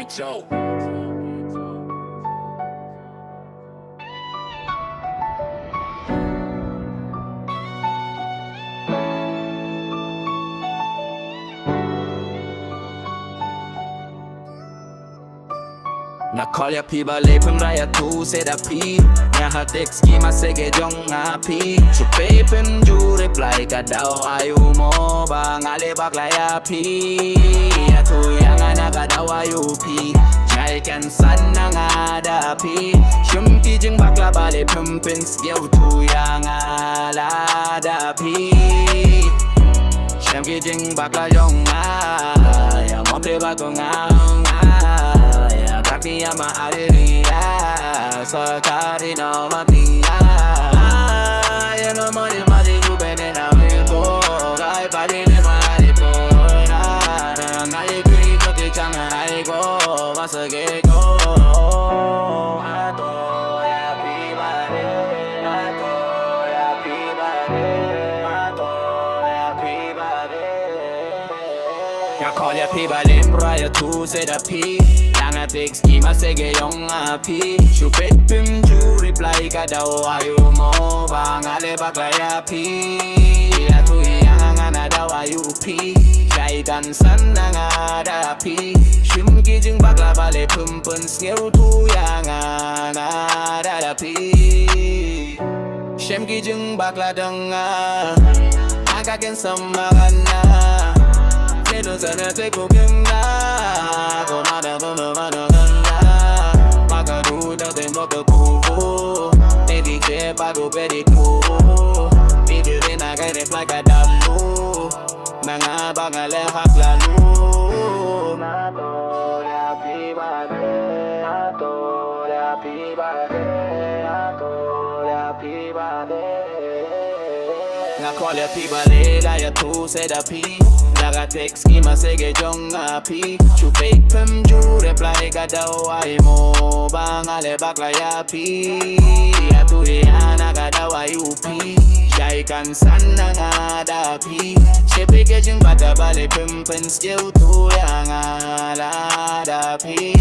jong. Na kolja piba lepem raya tu seda pi Nya hatek skima sege jong api Chupepem ju reply kadao ayu mo bang ale baklaya pi Ya tu yang anak kadao ayu pi Jai kan san nang ada pi Shum ki jeng bakla bale pempin skill tu yang alada pi Shum ki jeng bakla jong ya mople bakong Kaki ama alegría, sakari no mapia. Ya no mori mari kubene na miko, kai pari le mari pora. Ngai kiri kote changa ngai go, masage go. Ato ya pibare, ato ya pibare, ato ya pibare. Ya kolja pibale mraya tu seda pi. Nga tek skima sege jong api Chupepem ju reply kadao ayu mo bang ale baklaya pi Ya tu yang anada ayu pi Jai kan san nang ada pi Shim ki jeng bakla bale pempun skill tu yang anada pi Shem ki jeng bakla dengar Akaken semarana Nedo sana teko kemna Komada bumumano ganda Makaru da tembo ke kubo Nedi che pago pediko Video dina kay refly kadalu Nanga bangale haklalu Nato ya pibade Nato ya pibade Nato ya pibade Nga kolja pibale la ya tu seda pi Naga tek skima sege jong api Chupepem ju reply kadao ay mo bang ale baklaya pi Ya tu yana kadao ayu pi Jai kan san nang ada pi Shepe ke jeng bata bale pempen skill tu yang alada pi